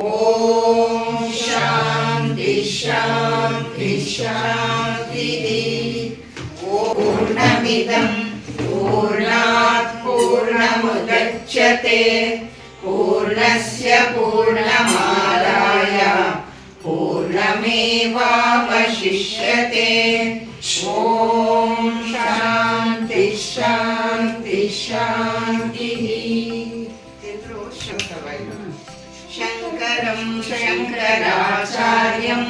ఓం శాంతి శాంతి శాంతి. పూర్ణమిదం పూర్ణాత్ పూర్ణముదచ్యతే పూర్ణస్య పూర్ణమాదాయ పూర్ణమేవావశిష్యతే. ఓం శాంతి శాంతి శాంతి. శంకరం శంకరాచార్యం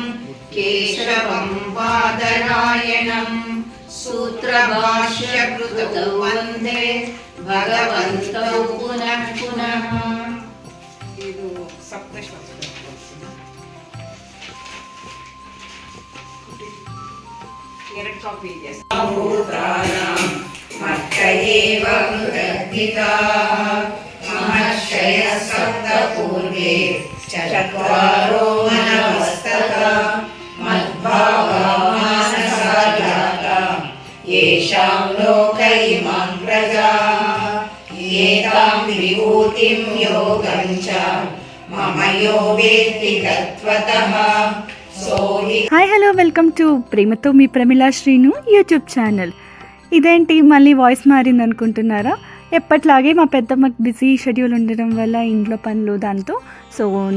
కేశవం బాదరాయణం సూత్రభాష్యకృతౌ వందే భగవంతౌ పునః పునః. ಇದು ಸಪ್ತಶ್ಲೋಕ. ಎರಡು ಕಾಪಿ ಇದೆ. ಮತ್ತಯೇವ ಬೃಹದ್ದಿತಾ ಮಹರ್ಷಯ ಸಪ್ತ ಪೂರ್ವೆ ಚತ್ವಾರೋ ಮನವಸ್ತತ ಮದ್ಭಾವಾ ಮಾನಸಾ ಜಾತಾ ಯೇಷಾಂ ಲೋಕ ಇಮಾಂ ಪ್ರಜಾಃ ಏತಾಂ ವಿಭೂತಿಂ ಯೋಗಂ ಚ ಮಮ ಯೋ ವೇತ್ತಿ ತತ್ವತಃ. హాయ్ హలో వెల్కమ్ టు ప్రేమతో మీ ప్రమిళ శ్రీను యూట్యూబ్ ఛానల్. ఇదేంటి మళ్ళీ వాయిస్ మారింది అనుకుంటున్నారా? ఎప్పట్లాగే మా పెద్దమ్మకి బిజీ షెడ్యూల్ ఉండడం వల్ల ఇంట్లో పనులు దాంతో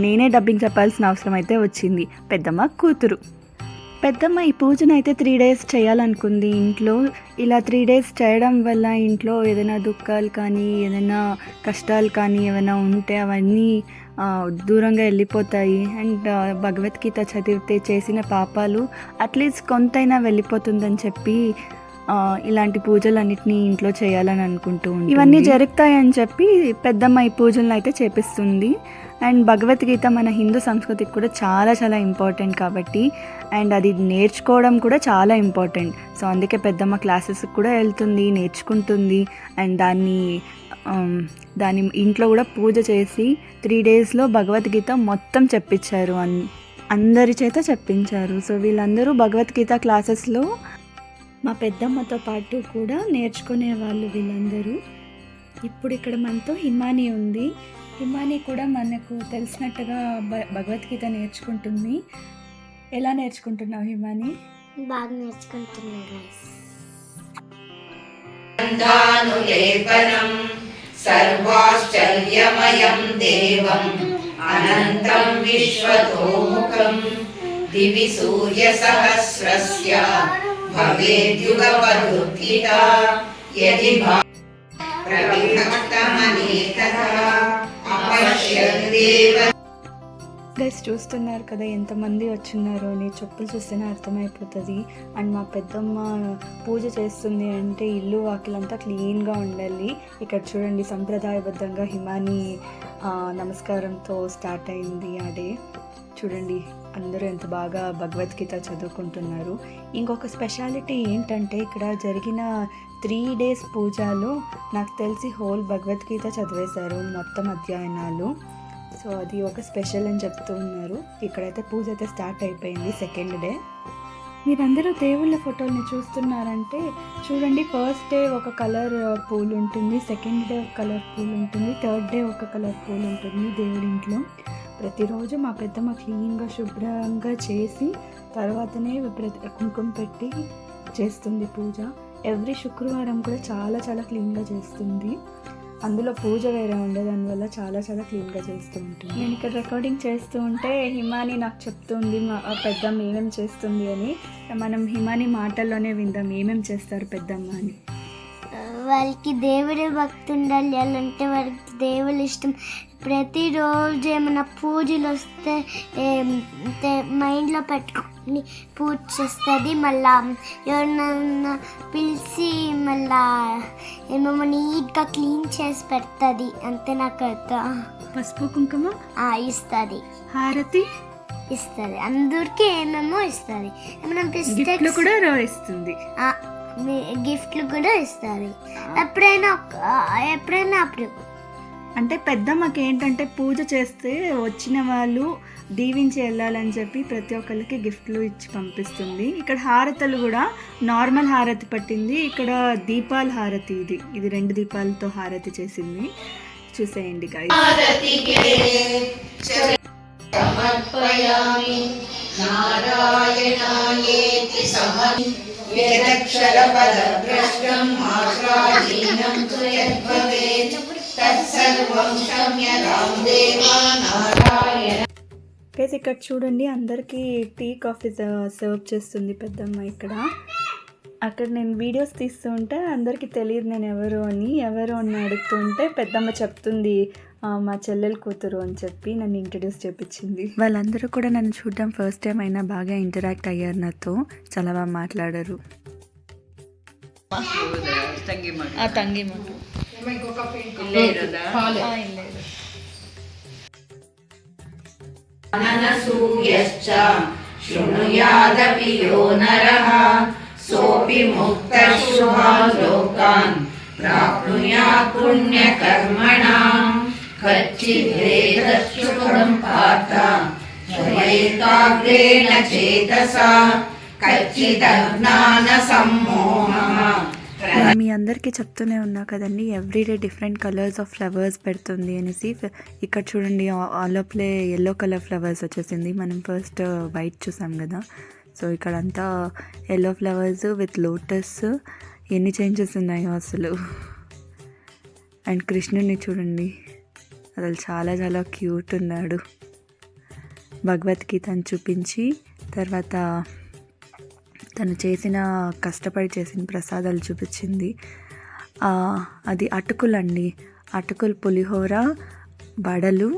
నేనే డబ్బింగ్ చెప్పాల్సిన అవసరం అయితే వచ్చింది. పెద్దమ్మ కూతురు. పెద్దమ్మ ఈ పూజను అయితే 3 days చేయాలనుకుంది ఇంట్లో. ఇలా 3 days చేయడం వల్ల ఇంట్లో ఏదైనా దుఃఖాలు కానీ ఏదైనా కష్టాలు కానీ ఏమైనా ఉంటే అవన్నీ దూరంగా వెళ్ళిపోతాయి. అండ్ భగవద్గీత చదివితే చేసిన పాపాలు అట్లీస్ట్ కొంతైనా వెళ్ళిపోతుందని చెప్పి ఇలాంటి పూజలన్నిటినీ ఇంట్లో చేయాలని అనుకుంటూ ఉంటుంది. ఇవన్నీ జరుగుతాయని చెప్పి పెద్దమ్మ ఈ పూజలను అయితే చేపిస్తుంది. అండ్ భగవద్గీత మన హిందూ సంస్కృతికి కూడా చాలా చాలా ఇంపార్టెంట్ కాబట్టి అండ్ అది నేర్చుకోవడం కూడా చాలా ఇంపార్టెంట్. సో అందుకే పెద్దమ్మ క్లాసెస్కి కూడా వెళ్తుంది, నేర్చుకుంటుంది. అండ్ దాని ఇంట్లో కూడా పూజ చేసి 3 daysలో భగవద్గీత మొత్తం చెప్పించారు, అందరి చేత చెప్పించారు. సో వీళ్ళందరూ భగవద్గీత క్లాసెస్లో మా పెద్దమ్మతో పాటు కూడా నేర్చుకునే వాళ్ళు వీళ్ళందరూ. ఇప్పుడు ఇక్కడ మనతో హిమాని ఉంది. హిమాని కూడా మనకు తెలిసినట్టుగా భగవద్గీత నేర్చుకుంటుంది. ఎలా నేర్చుకుంటున్నావు హిమాని? బాగా నేర్చుకుంటున్నాను. గంధానులేపనం సర్వాశ్చర్యమయం దేవం అనంతం విశ్వతోముఖం దివి సూర్య సహస్రస్య భవేద్యుగపదుత్థితా యది ప్రవిభక్తమనేకథా అపశ్యద్దేవ. గైస్ చూస్తున్నారు కదా ఎంతమంది వచ్చిన్నారో, నీ చెప్పులు చూస్తేనే అర్థమైపోతుంది. అండ్ మా పెద్దమ్మ పూజ చేస్తుంది అంటే ఇల్లు వాకిలంతా క్లీన్గా ఉండాలి. ఇక్కడ చూడండి సంప్రదాయబద్ధంగా హిమాని నమస్కారంతో స్టార్ట్ అయింది ఆ డే. చూడండి అందరూ ఎంత బాగా భగవద్గీత చదువుకుంటున్నారు. ఇంకొక స్పెషాలిటీ ఏంటంటే ఇక్కడ జరిగిన 3 days పూజలో నాకు తెలిసి హోల్ భగవద్గీత చదివేశారు, మొత్తం అధ్యయనాలు. సో అది ఒక స్పెషల్ అని చెప్తూ ఉన్నారు. ఇక్కడైతే పూజ అయితే స్టార్ట్ అయిపోయింది 2nd day. మీరందరూ దేవుళ్ళ ఫోటోల్ని చూస్తున్నారంటే చూడండి, ఫస్ట్ డే ఒక కలర్ పూలు ఉంటుంది, 2nd day ఒక కలర్ పూలు ఉంటుంది, 3rd day ఒక కలర్ పూలు ఉంటుంది దేవుడి ఇంట్లో. ప్రతిరోజు మా పెద్దమ్మ క్లీన్గా శుభ్రంగా చేసి తర్వాతనే కుంకుమ పెట్టి చేస్తుంది పూజ. ఎవ్రీ శుక్రవారం కూడా చాలా చాలా క్లీన్గా చేస్తుంది. అందులో పూజ వేరే ఉండే దానివల్ల చాలా చాలా క్లీన్గా చేస్తూ ఉంటుంది. నేను ఇక్కడ రికార్డింగ్ చేస్తూ ఉంటే హిమాని నాకు చెప్తుంది మా పెద్దమ్మ ఏమేమి చేస్తుంది అని. మనం హిమాని మాటల్లోనే విందాం ఏమేమి చేస్తారు పెద్దమ్మ అని. వాళ్ళకి దేవుడి భక్తి ఉండాలి, అంటే వాళ్ళకి దేవుడు ఇష్టం. ప్రతిరోజు ఏమైనా పూజలు వస్తే మైండ్లో పెట్టుకుని పూజ చేస్తుంది. మళ్ళా ఎవరినైనా పిలిచి మళ్ళా ఏమేమో నీట్గా క్లీన్ చేసి పెడుతుంది. అంతే నాకు పసుపు కుంకుమ ఇస్తుంది, హారతి ఇస్తుంది, అందరికీ ఏమేమో ఇస్తుంది. ఏమైనా గిఫ్ట్లు కూడా ఇస్తుంది, గిఫ్ట్లు కూడా ఇస్తుంది. ఎప్పుడైనా అప్పుడు అంటే పెద్దమ్మకి ఏంటంటే పూజ చేస్తే వచ్చిన వాళ్ళు దీవించి వెళ్ళాలని చెప్పి ప్రతి ఒక్కరికి గిఫ్ట్లు ఇచ్చి పంపిస్తుంది. ఇక్కడ హారతలు కూడా నార్మల్ హారతి పట్టింది, ఇక్కడ దీపాల హారతి, ఇది 2 దీపాలతో హారతి చేసింది. చూసేయండి గైస్. సమర్పయామి నారాయణాయేతి సమం యదక్షరపదభ్రష్టం మాత్రాహీనం తు యద్భవేత్ తత్సర్వం క్షమ్యతాం దేవా నారాయణ. గైస్ ఇక్కడ చూడండి, అందరికీ టీ కాఫీ సర్వ్ చేస్తుంది పెద్దమ్మ ఇక్కడ. అక్కడ నేను వీడియోస్ తీస్తూ ఉంటే అందరికీ తెలియదు నేను ఎవరు అని అడుగుతుంటే పెద్దమ్మ చెప్తుంది మా చెల్లెల కూతురు అని చెప్పి నన్ను ఇంట్రడ్యూస్ చేపించింది. వాళ్ళందరూ కూడా నన్ను చూడడం ఫస్ట్ టైం అయినా బాగా ఇంటరాక్ట్ అయ్యారు నాతో, చాలా బాగా మాట్లాడారు. అనసూయశ్చ శృణుయాదపి యో నరః సోపి ముక్తః శుభాన్ లోకాన్ ప్రాప్నుయాత్ పుణ్యకర్మణాం కచ్చిదేతచ్చుతం పార్థ స్వైకాగ్రేణ చేతసా కచ్చిదజ్ఞాన సమ్మోహః. మీ అందరికీ చెప్తూనే ఉన్నా కదండి, everyday different colours of flowers పెడుతుంది అనేసి. ఇక్కడ చూడండి, ఆలోపలే ఎల్లో కలర్ ఫ్లవర్స్ వచ్చేసింది. మనం ఫస్ట్ వైట్ చూసాం కదా, సో ఇక్కడ అంతా ఎల్లో ఫ్లవర్స్ విత్ లోటస్. ఎన్ని చేంజెస్ ఉన్నాయో అసలు. అండ్ కృష్ణుడిని చూడండి, అసలు చాలా చాలా క్యూట్ ఉన్నాడు. భగవద్గీతను చూపించి తర్వాత తను కష్టపడి చేసిన ప్రసాదాలు చూపించింది. అది అటుకులండి, అటుకులు, పులిహోర, వడలు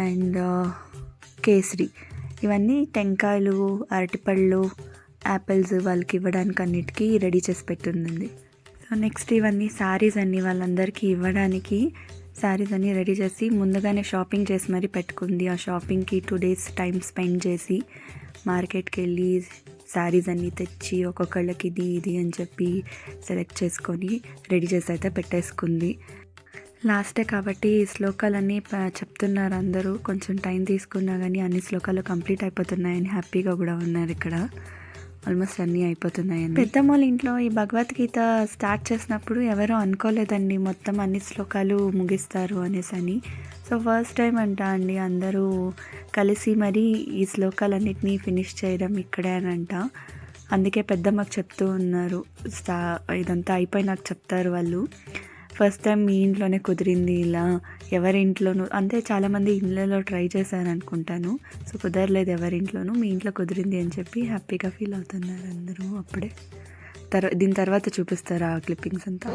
అండ్ కేసరి. ఇవన్నీ టెంకాయలు, అరటిపళ్ళు, యాపిల్స్ వాళ్ళకి ఇవ్వడానికి అన్నిటికీ రెడీ చేసి పెట్టింది. సో నెక్స్ట్ ఇవన్నీ శారీస్ అన్నీ వాళ్ళందరికీ ఇవ్వడానికి శారీస్ అన్నీ రెడీ చేసి ముందుగానే షాపింగ్ చేసి మరీ పెట్టుకుంది. ఆ షాపింగ్కి 2 days టైం స్పెండ్ చేసి మార్కెట్కి వెళ్ళి శారీస్ అన్నీ తెచ్చి ఒక్కొక్కళ్ళకి ఇది అని చెప్పి సెలెక్ట్ చేసుకొని రెడీ చేసి అయితే పెట్టేసుకుంది. లాస్టే కాబట్టి శ్లోకాలన్నీ చెప్తున్నారు అందరూ. కొంచెం టైం తీసుకున్నా కానీ అన్ని శ్లోకాలు కంప్లీట్ అయిపోతున్నాయని హ్యాపీగా కూడా ఉన్నారు ఇక్కడ. ఆల్మోస్ట్ అన్నీ అయిపోతున్నాయని. పెద్దమ్మ వాళ్ళ ఇంట్లో ఈ భగవద్గీత స్టార్ట్ చేసినప్పుడు ఎవరో అనుకోలేదండి మొత్తం అన్ని శ్లోకాలు ముగిస్తారు అనేసి. సో ఫస్ట్ టైం అండి అందరూ కలిసి మరి ఈ శ్లోకాలన్నిటినీ ఫినిష్ చేయడం ఇక్కడే అని అంట. అందుకే పెద్దమ్మకు చెప్తూ ఉన్నారు, ఇదంతా అయిపోయి నాకు చెప్తారు వాళ్ళు. ఫస్ట్ టైం మీ ఇంట్లోనే కుదిరింది ఇలా, ఎవరి ఇంట్లోనూ అంటే చాలామంది ఇళ్ళలో ట్రై చేశారు అనుకుంటాను. సో కుదరలేదు ఎవరింట్లోనూ, మీ ఇంట్లో కుదిరింది అని చెప్పి హ్యాపీగా ఫీల్ అవుతున్నారు అందరూ. అప్పుడే దీని తర్వాత చూపిస్తారు ఆ క్లిప్పింగ్స్ అంతా.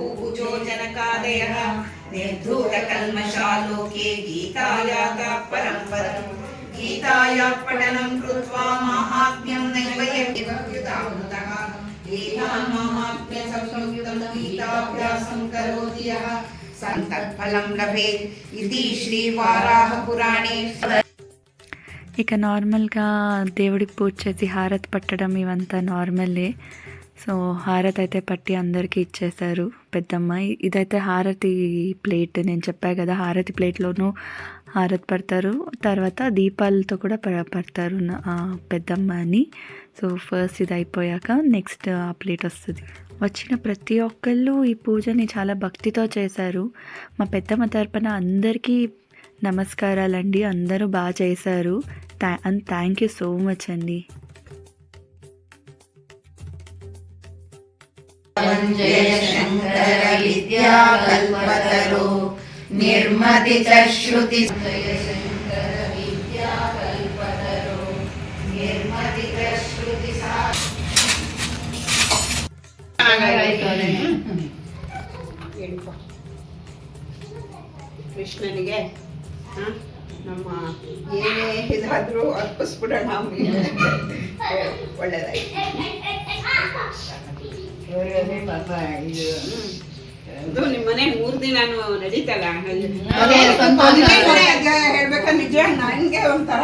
ఇక నార్మల్గా దేవుడికి పూజ చేసి హారతి పట్టడం ఇవంతా నార్మలే. సో హారతి అయితే పట్టి అందరికీ ఇచ్చేశారు పెద్దమ్మ. ఇదైతే హారతి ప్లేట్, నేను చెప్పా కదా హారతి ప్లేట్లోనూ హారతి పడతారు, తర్వాత దీపాలతో కూడా పడతారు పెద్దమ్మ అని. సో ఫస్ట్ ఇది అయిపోయాక నెక్స్ట్ ఆ ప్లేట్ వస్తుంది. వచ్చిన ప్రతి ఒక్కళ్ళు ఈ పూజని చాలా భక్తితో చేశారు. మా పెద్దమ్మ తరపున అందరికీ నమస్కారాలండి, అందరూ బాగా చేశారు. And thank you so much అండి. జయ శంకర విద్యా కల్పతరో నిర్మదిత శ్రుతి. జయ శంకర విద్యా కల్పతరో నిర్మదిత శ్రుతి. ಕೃಷ್ಣನಿಗೆ ನಮ್ಮ ಏನೇ ಇದಾದರೂ ಅರ್ಪಿಸ್ಬಿಡೋಣ ಒಳ್ಳೆದಾಯ್ತು. ಇದು ನಿಮ್ಮ ಮನೆ 3 ದಿನ ನಡೀತಲ್ಲ, ಹೇಳ್ಬೇಕಂದ್ರೆ ನಿಜ ನನಗೆ ಒಂಥರ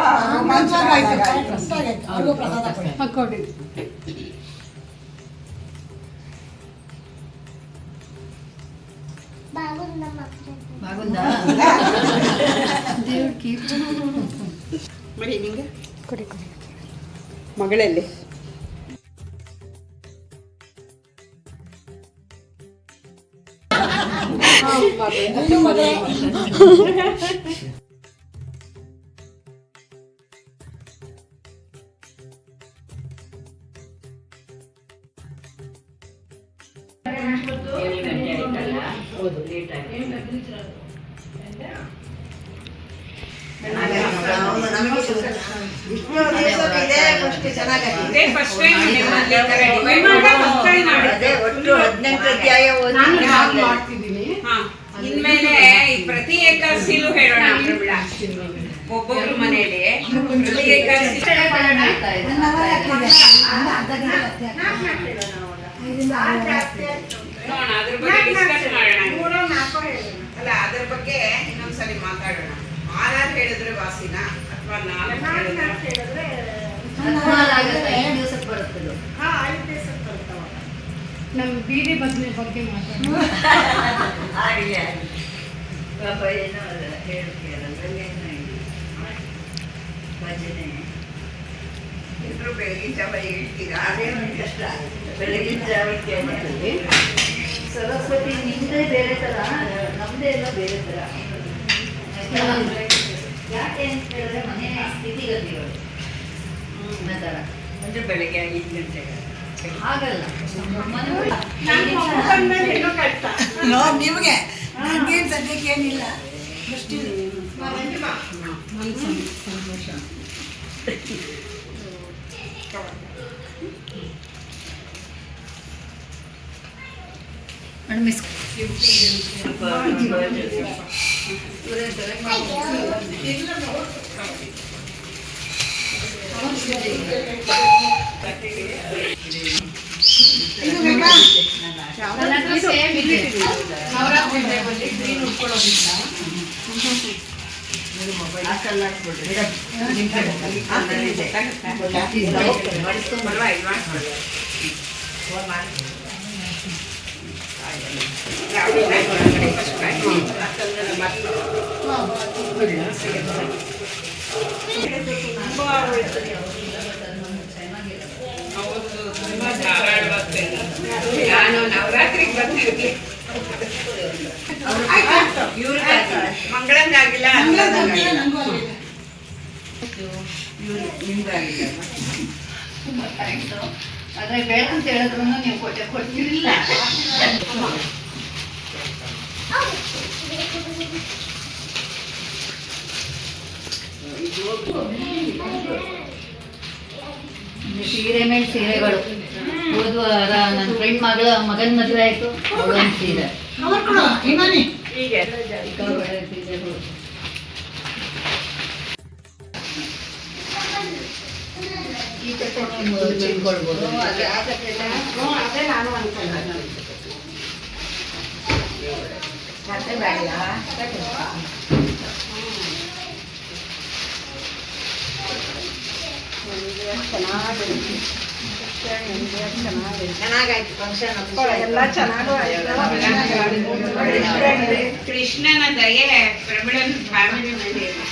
బాగుందా మరి ನಿಂಗೆ ಮಗಳಲ್ಲಿ ಇದೇ ಫಸ್ಟ್ ಟೈಮ್ ನಿಮ್ಮಲ್ಲಿ ಈ ಥರ divide ಮಾಡಿ ಒಟ್ಟು 18 ಅಧ್ಯಾಯ ಮಾಡ್ತಿದ್ದೀನಿ. ಇನ್ಮೇಲೆ ಈ ಪ್ರತಿ ಏಕಾದಶಿಲೂ ಹೇಳೋಣ ಪ್ರಮಿಳ. ಒಬ್ಬೊಬ್ರು ಮನೆಯಲ್ಲಿ ಪ್ರತಿ ಏಕಾದಶಿ ನೋಡೋಣ, ಅದ್ರ ಬಗ್ಗೆ ಡಿಸ್ಕಸ್ ಮಾಡೋಣ. ಅಲ್ಲ, ಅದ್ರ ಬಗ್ಗೆ ಇನ್ನೊಂದ್ಸಲಿ ಮಾತಾಡೋಣ. 6 ಹೇಳಿದ್ರೆ ವಾಸಿನ ಅಥವಾ 4 ಹೇಳಿದ್ರೆ 5 ದಿವಸಕ್ಕೆ ಬರುತ್ತದೆ. ನಮ್ಮ ಬೀದಿ ಬದನೆ ಬಗ್ಗೆ ಮಾತಾಡೋಣ. ಭಜನೆ ಇಬ್ರು ಬೆಳಗಿನ ಜಾವ ಹೇಳ್ತೀರಾ? ಅದೇನು ಕಷ್ಟ. ಬೆಳಗಿನ ಜಾವಕ್ಕೆ ಮಾಡ್ತೀವಿ. ಸರಸ್ವತಿ ನಿಂದೇ ಬೇರೆ ಥರ, ನಮ್ಮದೇ ಎಲ್ಲ ಬೇರೆ ಥರ. ಯಾಕೆ ಅಂತ ಹೇಳಿದ್ರೆ ಮನೆ ಸ್ಥಿತಿಗತಿಗಳು ಥರ ಅಂದ್ರೆ ಬೆಳಗ್ಗೆ 5 ಗಂಟೆಗೆ ಹಾಗಲ್ಲ. ನಿಮಗೆ ನಂಗೇನು ಸದ್ಯಕ್ಕೆ ಏನಿಲ್ಲ. ಸಂತೋಷ. ಮಿಸ್ ನವರಾತ್ರಿ ಟೈಮಲ್ಲಿ ಗ್ರೀನ್ ಉಟ್ಕೊಳ್ಳೋದಿಲ್ಲ. ನಾನು ನವರಾತ್ರಿಗೆ ಬರ್ತಿರ್ಲಿ. ಮಂಗಳಂಗಾಗಿಲ್ಲ ಆದ್ರೆ ಬೇಡ ಅಂತ ಹೇಳಿದ್ರು ನೀವು ಕೊಟ್ಟಿರಲಿಲ್ಲ. ಸೀರೆ ಮೇಲೆ ಸೀರೆಗಳು. ಹೋದ ವಾರ ನನ್ನ ಫ್ರೆಂಡ್ ಮಗನ ಮದುವೆ ಆಯ್ತು, ಅವಳೊಂದು ಸೀರೆ. ಹೀಗೆ ಸೀರೆಗಳು ಈ ತಿಳ್ಕೊಳ್ಬೋದು. ಅದೇ ನಾನು ಅನ್ಕೊಂಡೆ. ಮತ್ತೆ ಬೇಡ ಚೆನ್ನಾಗಾಯ್ತು ಫಂಕ್ಷನ್. ಎಲ್ಲ ಚೆನ್ನಾಗೂ ಆಯ್ತು. ಕೃಷ್ಣನ ದಯೆ ಪ್ರಮಿಳನ ಫ್ಯಾಮಿಲಿ ಮೇಲೆ ಇದೆ.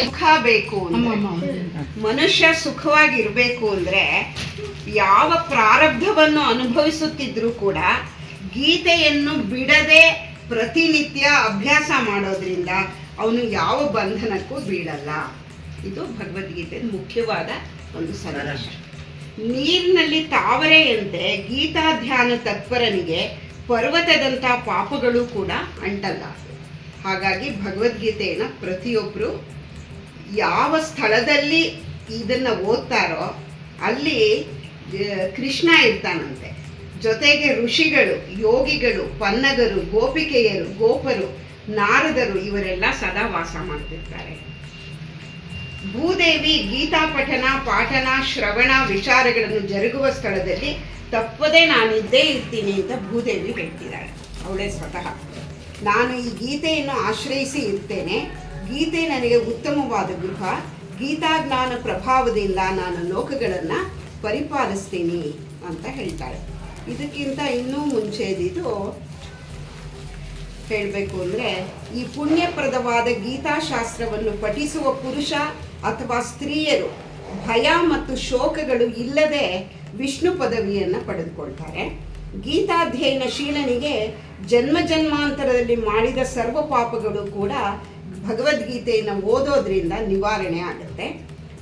ಸುಖ ಬೇಕು ಅಂದ್ರೆ, ಮನುಷ್ಯ ಸುಖವಾಗಿರ್ಬೇಕು ಅಂದ್ರೆ ಯಾವ ಪ್ರಾರಬ್ಧವನ್ನು ಅನುಭವಿಸುತ್ತಿದ್ರೂ ಕೂಡ ಗೀತೆಯನ್ನು ಬಿಡದೆ ಪ್ರತಿನಿತ್ಯ ಅಭ್ಯಾಸ ಮಾಡೋದ್ರಿಂದ ಅವನು ಯಾವ ಬಂಧನಕ್ಕೂ ಬೀಳಲ್ಲ. ಇದು ಭಗವದ್ಗೀತೆ ಮುಖ್ಯವಾದ ಒಂದು ಸಂದೇಶ. ನೀರಿನಲ್ಲಿ ತಾವರೆಯಂತೆ ಗೀತಾಧ್ಯಾನ ತತ್ಪರನಿಗೆ ಪರ್ವತದಂಥ ಪಾಪಗಳು ಕೂಡ ಅಂಟಲ್ಲ. ಹಾಗಾಗಿ ಭಗವದ್ಗೀತೆಯನ್ನು ಪ್ರತಿಯೊಬ್ಬರು ಯಾವ ಸ್ಥಳದಲ್ಲಿ ಇದನ್ನು ಓದ್ತಾರೋ ಅಲ್ಲಿ ಕೃಷ್ಣ ಇರ್ತಾನಂತೆ. ಜೊತೆಗೆ ಋಷಿಗಳು, ಯೋಗಿಗಳು, ಪನ್ನಗರು, ಗೋಪಿಕೆಯರು, ಗೋಪರು, ನಾರದರು ಇವರೆಲ್ಲ ಸದಾ ವಾಸ ಮಾಡ್ತಿರ್ತಾರೆ. ಭೂದೇವಿ ಗೀತಾ ಪಠನ, ಪಾಠನ, ಶ್ರವಣ, ವಿಚಾರಗಳನ್ನು ಜರುಗುವ ಸ್ಥಳದಲ್ಲಿ ತಪ್ಪದೇ ನಾನಿದ್ದೇ ಇರ್ತೀನಿ ಅಂತ ಭೂದೇವಿ ಹೇಳ್ತಿದ್ದಾಳೆ. ಅವಳೇ ಸ್ವತಃ ನಾನು ಈ ಗೀತೆಯನ್ನು ಆಶ್ರಯಿಸಿ ಇರ್ತೇನೆ. ಗೀತೆ ನನಗೆ ಉತ್ತಮವಾದ ಗೃಹ. ಗೀತಾಜ್ಞಾನ ಪ್ರಭಾವದಿಂದ ನಾನು ಲೋಕಗಳನ್ನು ಪರಿಪಾಲಿಸ್ತೀನಿ ಅಂತ ಹೇಳ್ತಾಳೆ. ಇದಕ್ಕಿಂತ ಇನ್ನೂ ಮುಂಚೆದಿದು ಹೇಳಬೇಕು ಅಂದರೆ, ಈ ಪುಣ್ಯಪ್ರದವಾದ ಗೀತಾಶಾಸ್ತ್ರವನ್ನು ಪಠಿಸುವ ಪುರುಷ ಅಥವಾ ಸ್ತ್ರೀಯರು ಭಯ ಮತ್ತು ಶೋಕಗಳು ಇಲ್ಲದೆ ವಿಷ್ಣು ಪದವಿಯನ್ನು ಪಡೆದುಕೊಳ್ತಾರೆ. ಗೀತಾಧ್ಯಯನಶೀಲನಿಗೆ ಜನ್ಮ ಜನ್ಮಾಂತರದಲ್ಲಿ ಮಾಡಿದ ಸರ್ವ ಪಾಪಗಳು ಕೂಡ ಭಗವದ್ಗೀತೆಯನ್ನು ಓದೋದ್ರಿಂದ ನಿವಾರಣೆ ಆಗುತ್ತೆ.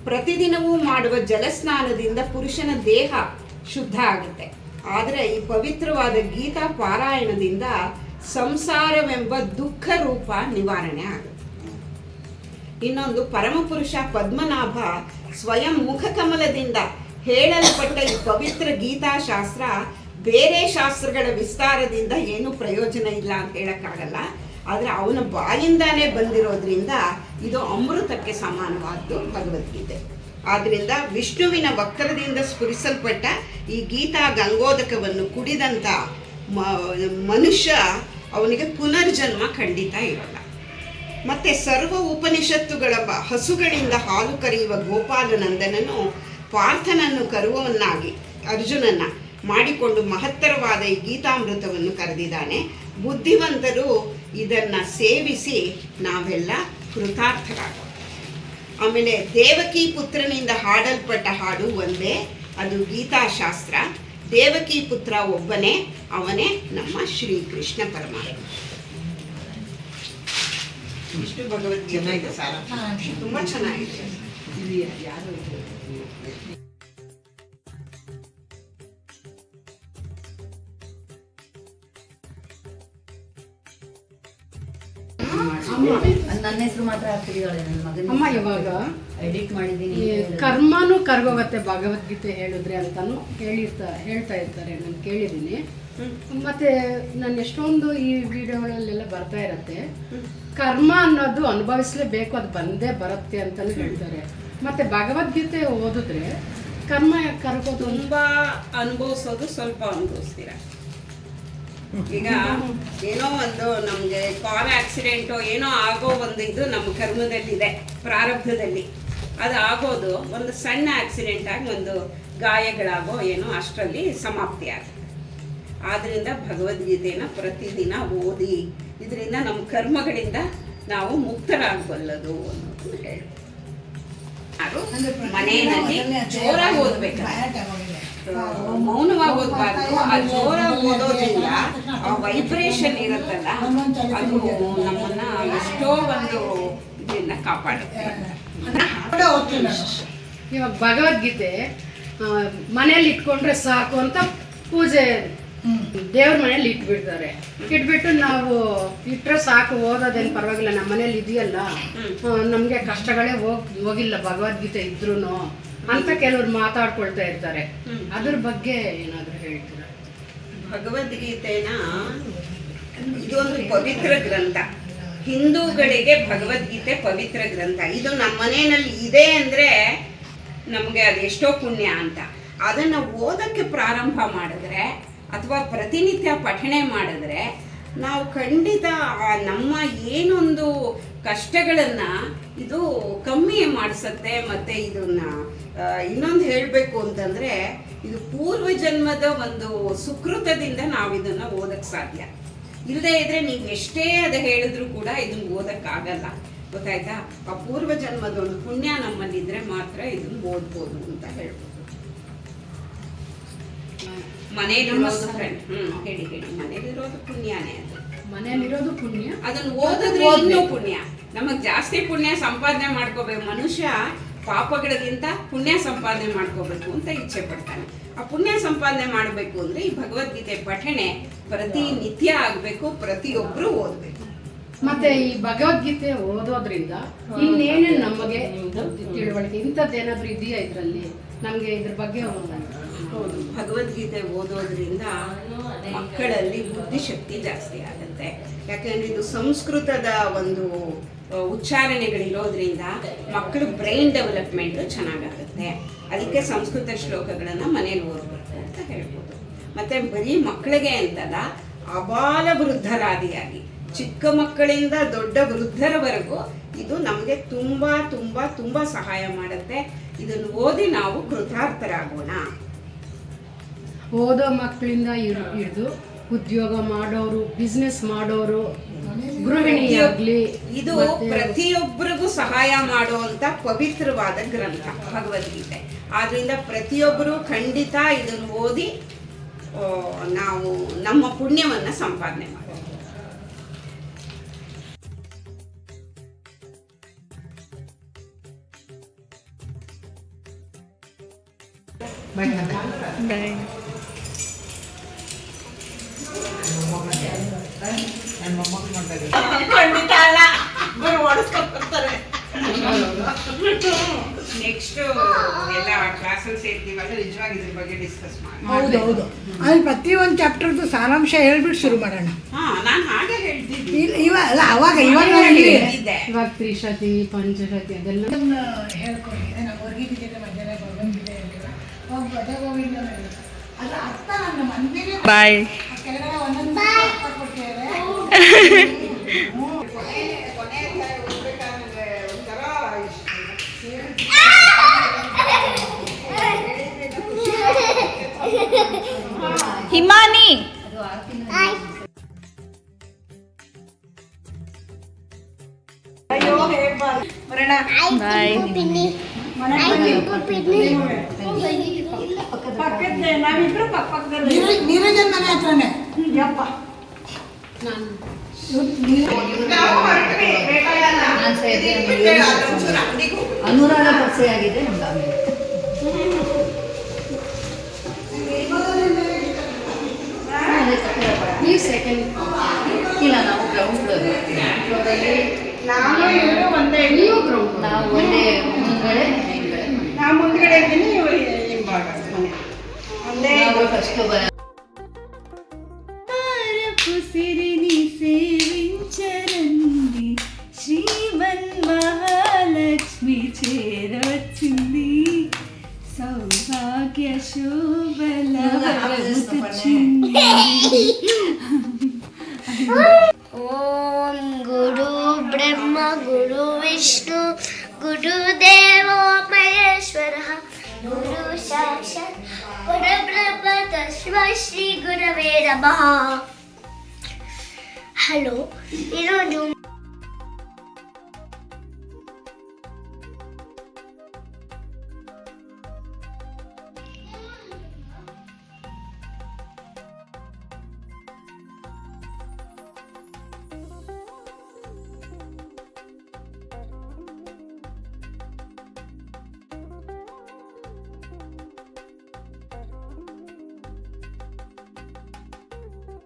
ಪ್ರತಿದಿನವೂ ಮಾಡುವ ಜಲಸ್ನಾನದಿಂದ ಪುರುಷನ ದೇಹ ಶುದ್ಧ ಆಗುತ್ತೆ. ಆದರೆ ಈ ಪವಿತ್ರವಾದ ಗೀತಾ ಪಾರಾಯಣದಿಂದ ಸಂಸಾರವೆಂಬ ದುಃಖ ರೂಪ ನಿವಾರಣೆ ಆಗುತ್ತೆ. ಇನ್ನೊಂದು, ಪರಮಪುರುಷ ಪದ್ಮನಾಭ ಸ್ವಯಂ ಮುಖಕಮಲದಿಂದ ಹೇಳಲ್ಪಟ್ಟ ಈ ಪವಿತ್ರ ಗೀತಾಶಾಸ್ತ್ರ ಬೇರೆ ಶಾಸ್ತ್ರಗಳ ವಿಸ್ತಾರದಿಂದ ಏನೂ ಪ್ರಯೋಜನ ಇಲ್ಲ ಅಂತ ಹೇಳಕ್ಕಾಗಲ್ಲ. ಆದರೆ ಅವನ ಬಾಯಿಂದಾನೇ ಬಂದಿರೋದ್ರಿಂದ ಇದು ಅಮೃತಕ್ಕೆ ಸಮಾನವಾದ್ದು ಭಗವದ್ಗೀತೆ. ಆದ್ದರಿಂದ ವಿಷ್ಣುವಿನ ವಕ್ರದಿಂದ ಸ್ಫುರಿಸಲ್ಪಟ್ಟ ಈ ಗೀತಾ ಗಂಗೋದಕವನ್ನು ಕುಡಿದಂಥ ಮನುಷ್ಯ ಅವನಿಗೆ ಪುನರ್ಜನ್ಮ ಖಂಡಿತ ಇರಲ್ಲ. ಮತ್ತು ಸರ್ವ ಉಪನಿಷತ್ತುಗಳ ಹಸುಗಳಿಂದ ಹಾಲು ಕರೆಯುವ ಗೋಪಾಲನಂದನನು ಪಾರ್ಥನನ್ನು ಕರುವವನ್ನಾಗಿ ಅರ್ಜುನನ್ನ ಮಾಡಿಕೊಂಡು ಮಹತ್ತರವಾದ ಈ ಗೀತಾಮೃತವನ್ನು ಕರೆದಿದ್ದಾನೆ. ಬುದ್ಧಿವಂತರು ಇದನ್ನು ಸೇವಿಸಿ ನಾವೆಲ್ಲ ಕೃತಾರ್ಥರಾಗ. ಆಮೇಲೆ ದೇವಕಿ ಪುತ್ರನಿಂದ ಹಾಡಲ್ಪಟ್ಟ ಹಾಡು ಒಂದೇ, ಅದು ಗೀತಾಶಾಸ್ತ್ರ. ದೇವಕಿ ಪುತ್ರ ಒಬ್ಬನೇ, ಅವನೇ ನಮ್ಮ ಶ್ರೀಕೃಷ್ಣ ಪರಮಾತ್ಮ. ಇಷ್ಟು ಭಗವದ್ಗೀತೆ ಸಾರ ತುಂಬ ಚೆನ್ನಾಗಿದೆ. ನನ್ನ ಹೆಸರು ಮಾತ್ರ ಹಾಕ್ತಿದ್ದಾಳೆ, ನನ್ನ ಮಗನ ಅಮ್ಮ ಇವಾಗ ಎಡಿಟ್ ಮಾಡಿದ್ದೀನಿ. ಈ ಕರ್ಮನೂ ಕರ್ಗೋಗತ್ತೆ ಭಗವದ್ಗೀತೆ ಹೇಳಿದ್ರೆ ಅಂತಾನು ಹೇಳ್ತಾ ಇರ್ತಾರೆ, ನಾನು ಕೇಳಿದ್ದೀನಿ. ಮತ್ತೆ ನಾನು ಎಷ್ಟೊಂದು ಈ ವಿಡಿಯೋಗಳಲ್ಲೆಲ್ಲ ಬರ್ತಾ ಇರತ್ತೆ, ಕರ್ಮ ಅನ್ನೋದು ಅನುಭವಿಸ್ಲೇಬೇಕು, ಅದು ಬಂದೇ ಬರುತ್ತೆ ಅಂತಾನು ಹೇಳ್ತಾರೆ. ಮತ್ತೆ ಭಗವದ್ಗೀತೆ ಓದಿದ್ರೆ ಕರ್ಮ ಕರ್ಗೋದು ತುಂಬ ಅನುಭವಿಸೋದು ಸ್ವಲ್ಪ ಅನುಭವಿಸ್ತೀರ. ಈಗ ಏನೋ ಒಂದು ನಮಗೆ ಕಾರ್ ಆಕ್ಸಿಡೆಂಟು ಏನೋ ಆಗೋ ಒಂದು ಇದು ನಮ್ಮ ಕರ್ಮದಲ್ಲಿದೆ, ಪ್ರಾರಬ್ಧದಲ್ಲಿ ಅದು ಆಗೋದು. ಒಂದು ಸಣ್ಣ ಆಕ್ಸಿಡೆಂಟ್ ಆಗಿ ಒಂದು ಗಾಯಗಳಾಗೋ ಏನೋ ಅಷ್ಟರಲ್ಲಿ ಸಮಾಪ್ತಿ ಆಗುತ್ತೆ. ಆದ್ದರಿಂದ ಭಗವದ್ಗೀತೆಯನ್ನು ಪ್ರತಿದಿನ ಓದಿ, ಇದರಿಂದ ನಮ್ಮ ಕರ್ಮಗಳಿಂದ ನಾವು ಮುಕ್ತರಾಗಬಲ್ಲದು ಅನ್ನೋದು ಹೇಳಿ. ಮನೆಯಲ್ಲಿ ಜೋರಾಗಿ ಓದ್ಬೇಕು, ಮೌನವಾಗಿ ಓದಬಾರ್ದು. ಆ ಜೋರಾಗಿ ಓದೋದ್ರಿಂದ ಆ ವೈಬ್ರೇಷನ್ ಇರುತ್ತಲ್ಲ, ಅದು ನಮ್ಮನ್ನ ಎಷ್ಟೋ ಒಂದು ಇದರಿಂದ ಕಾಪಾಡುತ್ತೆ. ಇವಾಗ ಭಗವದ್ಗೀತೆ ಮನೆಯಲ್ಲಿ ಇಟ್ಕೊಂಡ್ರೆ ಸಾಕು ಅಂತ ಪೂಜೆ ದೇವ್ರ ಮನೇಲಿ ಇಟ್ಬಿಡ್ತಾರೆ. ಇಟ್ಬಿಟ್ಟು ನಾವು ಇಟ್ಟರೆ ಸಾಕು, ಓದೋದೇನು ಪರವಾಗಿಲ್ಲ, ನಮ್ಮ ಮನೇಲಿ ಇದೆಯಲ್ಲ, ನಮಗೆ ಕಷ್ಟಗಳೇ ಹೋಗಿಲ್ಲ ಭಗವದ್ಗೀತೆ ಇದ್ರೂ ಅಂತ ಕೆಲವ್ರು ಮಾತಾಡ್ಕೊಳ್ತಾ ಇರ್ತಾರೆ. ಅದ್ರ ಬಗ್ಗೆ ಏನಾದರೂ ಹೇಳ್ತೀರಾ? ಭಗವದ್ಗೀತೆನ ಇದೊಂದು ಪವಿತ್ರ ಗ್ರಂಥ. ಹಿಂದೂಗಳಿಗೆ ಭಗವದ್ಗೀತೆ ಪವಿತ್ರ ಗ್ರಂಥ. ಇದು ನಮ್ಮ ಮನೆಯಲ್ಲಿ ಇದೆ ಅಂದರೆ ನಮಗೆ ಅದು ಎಷ್ಟೋ ಪುಣ್ಯ ಅಂತ. ಅದನ್ನು ಓದಕ್ಕೆ ಪ್ರಾರಂಭ ಮಾಡಿದ್ರೆ ಅಥವಾ ಪ್ರತಿನಿತ್ಯ ಪಠಣೆ ಮಾಡಿದ್ರೆ ನಾವು ಖಂಡಿತ ನಮ್ಮ ಏನೊಂದು ಕಷ್ಟಗಳನ್ನು ಇದು ಕಮ್ಮಿ ಮಾಡಿಸುತ್ತೆ. ಮತ್ತು ಇದನ್ನು ಇನ್ನೊಂದು ಹೇಳಬೇಕು ಅಂತಂದರೆ, ಇದು ಪೂರ್ವ ಜನ್ಮದ ಒಂದು ಸುಕೃತದಿಂದ ನಾವು ಇದನ್ನು ಓದಕ್ಕೆ ಸಾಧ್ಯ. ಇಲ್ಲದೇ ಇದ್ರೆ ನೀವು ಎಷ್ಟೇ ಅದು ಹೇಳಿದ್ರು ಕೂಡ ಇದನ್ನು ಓದಕ್ಕಾಗಲ್ಲ, ಗೊತ್ತಾಯ್ತಾ? ಆ ಪೂರ್ವ ಜನ್ಮದ ಒಂದು ಪುಣ್ಯ ನಮ್ಮಲ್ಲಿದ್ರೆ ಮಾತ್ರ ಇದನ್ನು ಓದ್ಬೋದು ಅಂತ ಹೇಳ್ಬೋದು. ಮನೇಲಿರೋದು ಹೇಳಿ ಮನೇಲಿರೋದು ಪುಣ್ಯನೇ. ಅದು ಮನೇಲಿರೋದು ಪುಣ್ಯ, ಅದನ್ನು ಓದಿದ್ರೆ ಇನ್ನೂ ಪುಣ್ಯ. ನಮಗೆ ಜಾಸ್ತಿ ಪುಣ್ಯ ಸಂಪಾದನೆ ಮಾಡ್ಕೋಬೇಕು. ಮನುಷ್ಯ ಪಾಪಗಳಿಗಿಂತ ಪುಣ್ಯ ಸಂಪಾದನೆ ಮಾಡ್ಕೋಬೇಕು ಅಂತ ಇಚ್ಛೆ ಪಡ್ತಾನೆ. ಆ ಪುಣ್ಯ ಸಂಪಾದನೆ ಮಾಡಬೇಕು ಅಂದ್ರೆ ಈ ಭಗವದ್ಗೀತೆ ಪಠಣೆ ಪ್ರತಿನಿತ್ಯ ಆಗಬೇಕು, ಪ್ರತಿಯೊಬ್ಬರು ಓದಬೇಕು. ಮತ್ತೆ ಈ ಭಗವದ್ಗೀತೆ ಓದೋದ್ರಿಂದ ಇನ್ನೇನೇನು ನಮಗೆ ತಿಳುವಳಿಕೆ ಇಂಥದ್ದೇನಾದ್ರೂ ಇದೆಯಾ ಇದರಲ್ಲಿ? ನಮಗೆ ಇದ್ರ ಬಗ್ಗೆ ಹೌದು, ಭಗವದ್ಗೀತೆ ಓದೋದ್ರಿಂದ ಮಕ್ಕಳಲ್ಲಿ ಬುದ್ಧಿಶಕ್ತಿ ಜಾಸ್ತಿ ಆಗುತ್ತೆ. ಯಾಕೆಂದ್ರೆ ಇದು ಸಂಸ್ಕೃತದ ಒಂದು ಉಚ್ಚಾರಣೆಗಳಿರೋದ್ರಿಂದ ಮಕ್ಕಳು ಬ್ರೈನ್ ಡೆವಲಪ್ಮೆಂಟ್ ಚೆನ್ನಾಗಾಗುತ್ತೆ. ಅದಕ್ಕೆ ಸಂಸ್ಕೃತ ಶ್ಲೋಕಗಳನ್ನು ಮನೇಲಿ ಓದಬೇಕು ಅಂತ ಹೇಳ್ಬೋದು. ಮತ್ತೆ ಬರೀ ಮಕ್ಕಳಿಗೆ ಅಂತಲ್ಲ, ಅಬಾಲ ವೃದ್ಧರಾದಿಯಾಗಿ ಚಿಕ್ಕ ಮಕ್ಕಳಿಂದ ದೊಡ್ಡ ವೃದ್ಧರವರೆಗೂ ಇದು ನಮಗೆ ತುಂಬ ತುಂಬ ತುಂಬ ಸಹಾಯ ಮಾಡುತ್ತೆ. ಇದನ್ನು ಓದಿ ನಾವು ಕೃತಾರ್ಥರಾಗೋಣ. ಓದೋ ಮಕ್ಕಳಿಂದ ಹಿಡಿದು ಉದ್ಯೋಗ ಮಾಡೋರು, ಬಿಸ್ನೆಸ್ ಮಾಡೋರು, ಗೃಹಿಣಿಯಾಗ್ಲಿ, ಇದು ಪ್ರತಿಯೊಬ್ಬರಿಗೂ ಸಹಾಯ ಮಾಡುವಂತ ಪವಿತ್ರವಾದ ಗ್ರಂಥ ಭಗವದ್ಗೀತೆ. ಆದ್ದರಿಂದ ಪ್ರತಿಯೊಬ್ಬರೂ ಖಂಡಿತ ಇದನ್ನು ಓದಿ ನಾವು ನಮ್ಮ ಪುಣ್ಯವನ್ನು ಸಂಪಾದನೆ ಮಾಡೋಣ. ಬಾಯ್. ಖಂಡಿತ ಅಲ್ಲ, ಓಡಿಸ್ಕೊತಾರೆ. ನೆಕ್ಸ್ಟ್ ಎಲ್ಲ ಕ್ಲಾಸಲ್ಲಿ ಸೇರ್ತೀವಲ್ಲ, ನಿಜವಾಗಿ ಇದ್ರ ಬಗ್ಗೆ ಡಿಸ್ಕಸ್ ಮಾಡಿ. ಹೌದು ಅಲ್ಲಿ ಪ್ರತಿಯೊಂದು ಚಾಪ್ಟರ್ದು ಸಾರಾಂಶ ಹೇಳ್ಬಿಟ್ಟು ಶುರು ಮಾಡೋಣ. ನಾನು ಹಾಗೆ ಹೇಳ್ತಿದ್ದೆ. ಇವಾಗ ಹೇಳ್ತಿದ್ದೆ. ಇವಾಗ ತ್ರಿಶತಿ ಪಂಚಶತಿ ಅದೆಲ್ಲ ಹೇಳ್ಕೊಂಡಿದ್ದೆ. ನಾವು ಹೊರಗಿದ್ದಿದ್ದೆ ಮಧ್ಯಾಹ್ನ ಭಗವಂತಿದೆ ಹೇಳ್ತೀರ. ಅವಾಗ ಭಜಗೋವಿಂದ ಅದ್ರ ಅರ್ಥ ನನ್ನ ಮನಸ್ಸಿಗೆ ಬಾಯ್. ಕೆಳಗಡೆ ಒಂದೊಂದು ಅರ್ಥ ಕೊಟ್ಟಿದ್ದಾರೆ. ಹಿಮಾನಿ ಬಾಯ್. ನೀರಜನ್ ಮನೆ ಹತ್ರನೇ. ಅನುರಾಧ ಪರಿಚಯ ಆಗಿದೆ ನಮ್ಗೆ. ನೀವು ಸೆಕೆಂಡ್ ಇಲ್ಲ, ನಾವು ಗ್ರೌಂಡ್ ಫ್ಲೋರಲ್ಲಿ ನೀವು ಗ್ರೌಂಡ್, ನಾವು ಒಂದೇ ಮುಂದ್ಗಡೆ ಹಿಂದ್ಗಡೆ ನಾವು ಮುಂದ್ಗಡೆ ಇದ್ದೀನಿ, ಇವರು ಹಿಂಭಾಗ ಮನೆ. ಒಂದೇ ಫಸ್ಟ್ సిరిని సేవించరండి శ్రీమన్ మహాలక్ష్మి చేరొచ్చింది సౌభాగ్య శోభల ಓಂ ಗುರು ಬ್ರಹ್ಮ ಗುರು ವಿಷ್ಣು ಗುರುದೇವೋ ಮಹೇಶ್ವರ ಗುರು ಸಾಕ್ಷಾತ್ ಪರಬ್ರಹ್ಮ ತಸ್ಮೈ ಶ್ರೀ ಗುರವೇ ನಮಃ. ಹಲೋ,